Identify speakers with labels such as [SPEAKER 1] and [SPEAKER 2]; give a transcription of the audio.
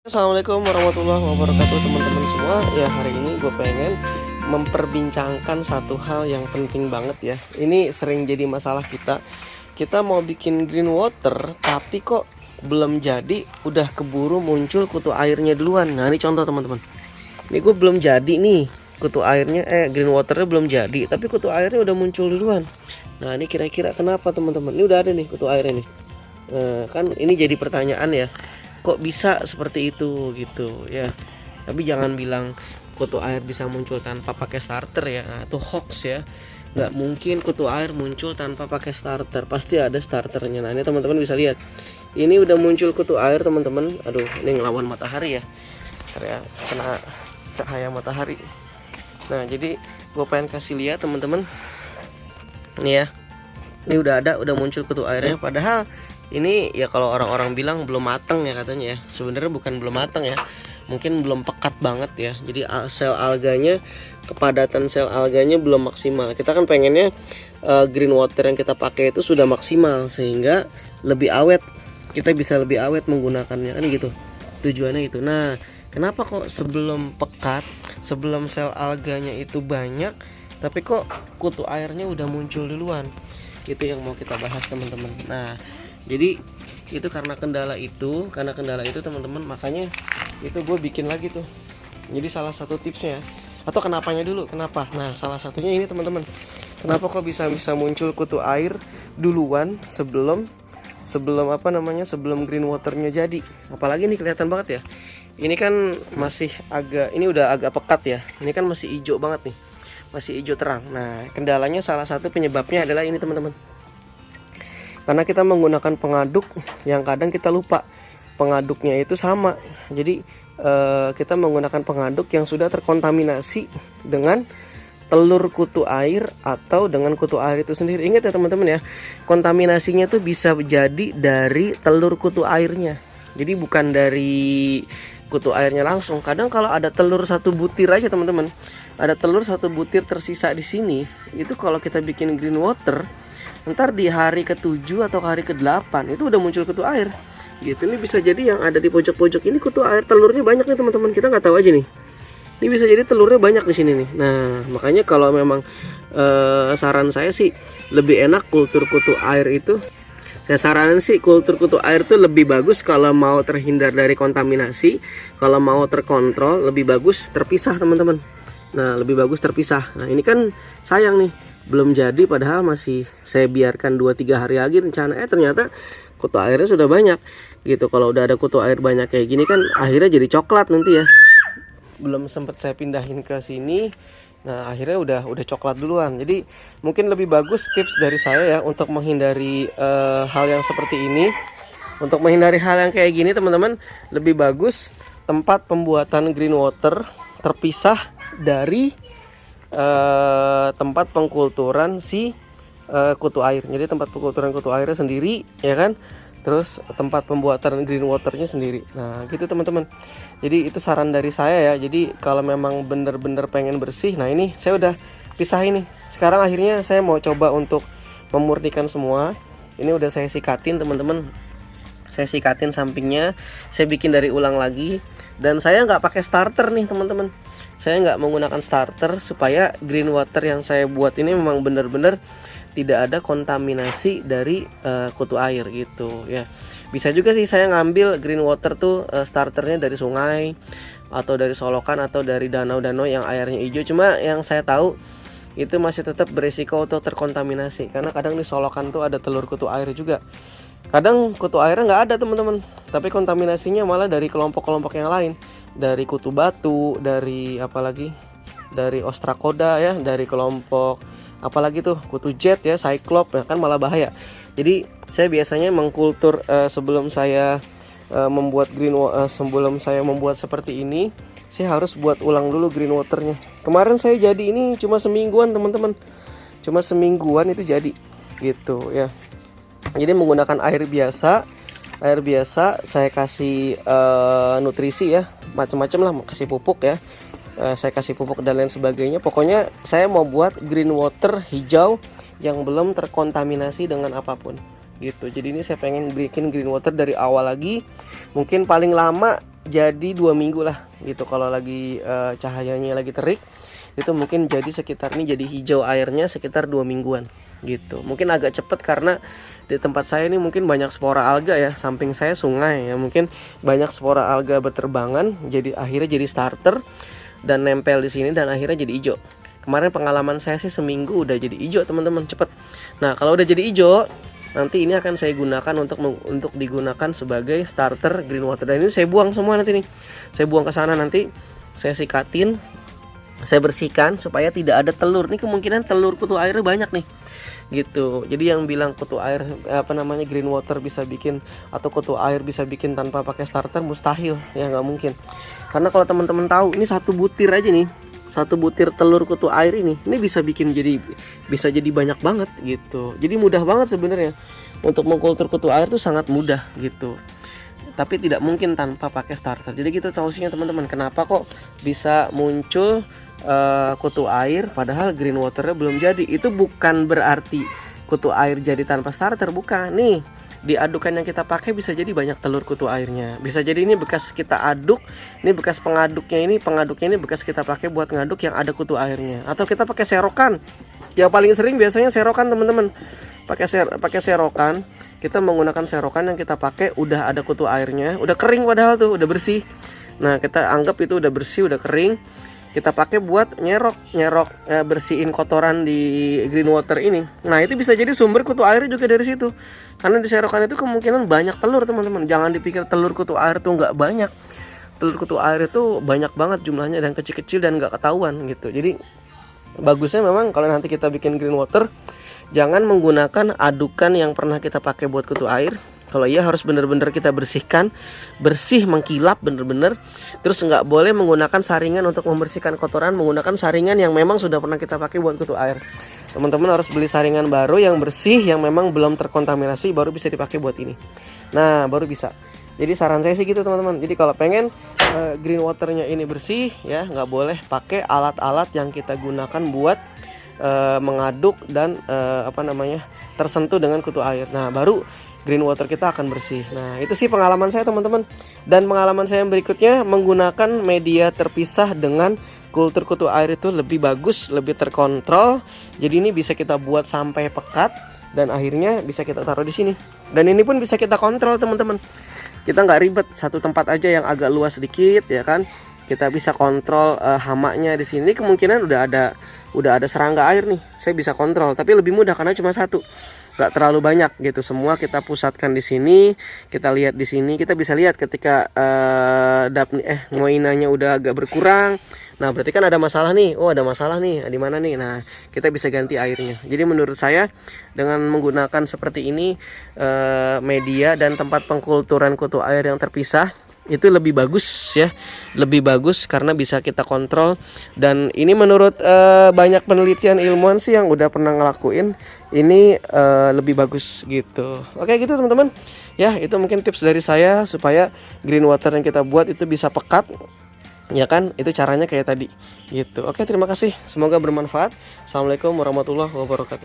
[SPEAKER 1] Assalamualaikum warahmatullahi wabarakatuh teman-teman semua. Ya, hari ini gue pengen memperbincangkan satu hal yang penting banget ya. Ini sering jadi masalah kita. Kita mau bikin green water tapi kok belum jadi, udah keburu muncul kutu airnya duluan. Nah, ini contoh teman-teman. Ini gue belum jadi nih, kutu airnya green waternya belum jadi, tapi kutu airnya udah muncul duluan. Nah, ini kira-kira kenapa teman-teman? Ini udah ada nih kutu airnya nih. Kan ini jadi pertanyaan ya. Kok bisa seperti itu gitu ya. Tapi jangan bilang kutu air bisa muncul tanpa pakai starter ya. Nah, itu hoax ya. Nggak mungkin kutu air muncul tanpa pakai starter. Pasti ada starternya. Nah, ini teman-teman bisa lihat. Ini udah muncul kutu air teman-teman. Aduh, ini ngelawan matahari ya. Karena kena cahaya matahari. Nah, jadi gue pengen kasih lihat teman-teman. Ini ya. Ini udah ada, udah muncul kutu airnya. Padahal ini ya kalau orang-orang bilang belum matang ya katanya ya. Sebenarnya bukan belum matang ya. Mungkin belum pekat banget ya. Jadi sel alganya, kepadatan sel alganya belum maksimal. Kita kan pengennya green water yang kita pakai itu sudah maksimal sehingga lebih awet. Kita bisa lebih awet menggunakannya kan gitu. Tujuannya itu. Nah, kenapa kok sebelum pekat, sebelum sel alganya itu banyak, tapi kok kutu airnya udah muncul duluan? Itu yang mau kita bahas teman-teman. Nah, jadi itu karena kendala itu teman-teman, makanya itu gue bikin lagi tuh. Jadi salah satu tipsnya, atau kenapanya dulu, kenapa? Nah, salah satunya ini teman-teman. Kenapa kok bisa muncul kutu air duluan sebelum sebelum green waternya jadi? Apalagi nih kelihatan banget ya. Ini kan masih ini udah agak pekat ya. Ini kan masih hijau banget nih, masih hijau terang. Nah, kendalanya salah satu penyebabnya adalah ini teman-teman. Karena kita menggunakan pengaduk yang kadang kita lupa pengaduknya itu sama. Jadi kita menggunakan pengaduk yang sudah terkontaminasi dengan telur kutu air atau dengan kutu air itu sendiri. Ingat ya teman-teman ya, kontaminasinya tuh bisa jadi dari telur kutu airnya. Jadi bukan dari kutu airnya langsung. Kadang kalau ada telur satu butir aja teman-teman, ada telur satu butir tersisa di sini, itu kalau kita bikin green water, ntar di hari ke-7 atau hari ke-8 itu udah muncul kutu air gitu. Ini bisa jadi yang ada di pojok-pojok ini kutu air, telurnya banyak nih teman-teman, kita nggak tahu aja nih. Ini bisa jadi telurnya banyak di sini nih. Nah, makanya kalau memang saran saya sih lebih enak kultur kutu air itu. Saya saranin sih kultur kutu air itu lebih bagus kalau mau terhindar dari kontaminasi, kalau mau terkontrol lebih bagus terpisah teman-teman. Nah, lebih bagus terpisah. Nah, ini kan sayang nih, belum jadi padahal masih saya biarkan 2-3 hari lagi rencana. Ternyata kutu airnya sudah banyak gitu. Kalau udah ada kutu air banyak kayak gini kan akhirnya jadi coklat nanti ya. Belum sempat saya pindahin ke sini. Nah, akhirnya udah coklat duluan. Jadi mungkin lebih bagus tips dari saya ya untuk menghindari hal yang seperti ini. Untuk menghindari hal yang kayak gini teman-teman, lebih bagus tempat pembuatan green water terpisah dari tempat pengkulturan si kutu air. Jadi tempat pengkulturan kutu airnya sendiri ya kan, terus tempat pembuatan green waternya sendiri. Nah gitu teman-teman. Jadi itu saran dari saya ya. Jadi kalau memang bener-bener pengen bersih, nah ini saya udah pisahin nih. Sekarang akhirnya saya mau coba untuk memurnikan semua. Ini udah saya sikatin teman-teman. Saya sikatin sampingnya, saya bikin dari ulang lagi. Dan saya nggak pakai starter nih teman-teman. Saya nggak menggunakan starter supaya green water yang saya buat ini memang benar-benar tidak ada kontaminasi dari kutu air gitu ya. Bisa juga sih saya ngambil green water tuh starternya dari sungai atau dari solokan atau dari danau-danau yang airnya hijau. Cuma yang saya tahu itu masih tetap berisiko untuk terkontaminasi karena kadang di solokan tuh ada telur kutu air juga. Kadang kutu airnya nggak ada teman-teman, tapi kontaminasinya malah dari kelompok-kelompok yang lain, dari kutu batu, dari apalagi dari ostracoda ya, dari kelompok apalagi tuh kutu jet ya, cyclop ya kan malah bahaya. Jadi saya biasanya mengkultur sebelum saya sebelum saya membuat seperti ini, saya harus buat ulang dulu green waternya. Kemarin saya jadi ini cuma semingguan teman-teman, cuma semingguan itu jadi gitu ya. Jadi menggunakan air biasa saya kasih nutrisi ya, macam-macam lah, kasih pupuk ya, saya kasih pupuk dan lain sebagainya. Pokoknya saya mau buat green water hijau yang belum terkontaminasi dengan apapun. gitu. Jadi ini saya pengen bikin green water dari awal lagi, mungkin paling lama jadi 2 minggu lah gitu. Kalau lagi cahayanya lagi terik itu mungkin jadi sekitar ini, jadi hijau airnya sekitar 2 mingguan gitu. Mungkin agak cepet karena di tempat saya ini mungkin banyak spora alga ya, samping saya sungai ya, mungkin banyak spora alga berterbangan, jadi akhirnya jadi starter dan nempel di sini dan akhirnya jadi hijau. Kemarin pengalaman saya sih seminggu udah jadi hijau teman-teman, cepet. Nah kalau udah jadi hijau, nanti ini akan saya gunakan untuk digunakan sebagai starter green water. Dan ini saya buang semua nanti nih, saya buang ke sana, nanti saya sikatin, saya bersihkan supaya tidak ada telur. Ini kemungkinan telur kutu airnya banyak nih gitu. Jadi yang bilang kutu air green water bisa bikin, atau kutu air bisa bikin tanpa pakai starter, mustahil ya, nggak mungkin. Karena kalau teman-teman tahu, ini satu butir aja nih, satu butir telur kutu air ini bisa bikin bisa jadi banyak banget gitu. Jadi mudah banget sebenarnya untuk mengkultur kutu air tuh, sangat mudah gitu. Tapi tidak mungkin tanpa pakai starter. Jadi gitu solusinya teman-teman. Kenapa kok bisa muncul kutu air padahal green waternya belum jadi? Itu bukan berarti kutu air jadi tanpa starter, bukan. Nih di adukan yang kita pakai bisa jadi banyak telur kutu airnya. Bisa jadi ini bekas kita aduk, ini bekas pengaduknya ini bekas kita pakai buat ngaduk yang ada kutu airnya. Atau kita pakai serokan. Yang paling sering biasanya serokan teman-teman. Pakai serokan. Kita menggunakan serokan yang kita pakai udah ada kutu airnya, udah kering padahal tuh, udah bersih. Nah kita anggap itu udah bersih, udah kering, kita pakai buat nyerok bersihin kotoran di green water ini. Nah itu bisa jadi sumber kutu airnya juga dari situ, karena di serokan itu kemungkinan banyak telur teman-teman. Jangan dipikir telur kutu air tuh nggak banyak. Telur kutu air itu banyak banget jumlahnya dan kecil-kecil dan nggak ketahuan gitu. Jadi bagusnya memang kalau nanti kita bikin green water, jangan menggunakan adukan yang pernah kita pakai buat kutu air. Kalau iya harus bener-bener kita bersihkan, bersih mengkilap bener-bener. Terus nggak boleh menggunakan saringan untuk membersihkan kotoran, menggunakan saringan yang memang sudah pernah kita pakai buat kutu air. Teman-teman harus beli saringan baru yang bersih, yang memang belum terkontaminasi, baru bisa dipakai buat ini. Nah baru bisa. Jadi saran saya sih gitu teman-teman. Jadi kalau pengen green waternya ini bersih ya, nggak boleh pakai alat-alat yang kita gunakan buat mengaduk dan tersentuh dengan kutu air. Nah baru green water kita akan bersih. Nah itu sih pengalaman saya teman-teman. Dan pengalaman saya yang berikutnya, menggunakan media terpisah dengan kultur kutu air itu lebih bagus, lebih terkontrol. Jadi ini bisa kita buat sampai pekat dan akhirnya bisa kita taruh di sini. Dan ini pun bisa kita kontrol teman-teman. Kita nggak ribet, satu tempat aja yang agak luas sedikit ya kan. Kita bisa kontrol hamanya di sini. Kemungkinan udah ada serangga air nih. Saya bisa kontrol, tapi lebih mudah karena cuma satu. Gak terlalu banyak gitu. Semua kita pusatkan di sini. Kita lihat di sini. Kita bisa lihat ketika moinanya udah agak berkurang. Nah, berarti kan ada masalah nih. Oh, ada masalah nih. Di mana nih? Nah, kita bisa ganti airnya. Jadi menurut saya dengan menggunakan seperti ini media dan tempat pengkulturan kutu air yang terpisah, itu lebih bagus ya, lebih bagus karena bisa kita kontrol. Dan ini menurut banyak penelitian ilmuwan sih yang udah pernah ngelakuin ini lebih bagus gitu. Oke gitu teman-teman ya, itu mungkin tips dari saya supaya green water yang kita buat itu bisa pekat ya kan. Itu caranya kayak tadi gitu. Oke, terima kasih, semoga bermanfaat. Assalamualaikum warahmatullahi wabarakatuh.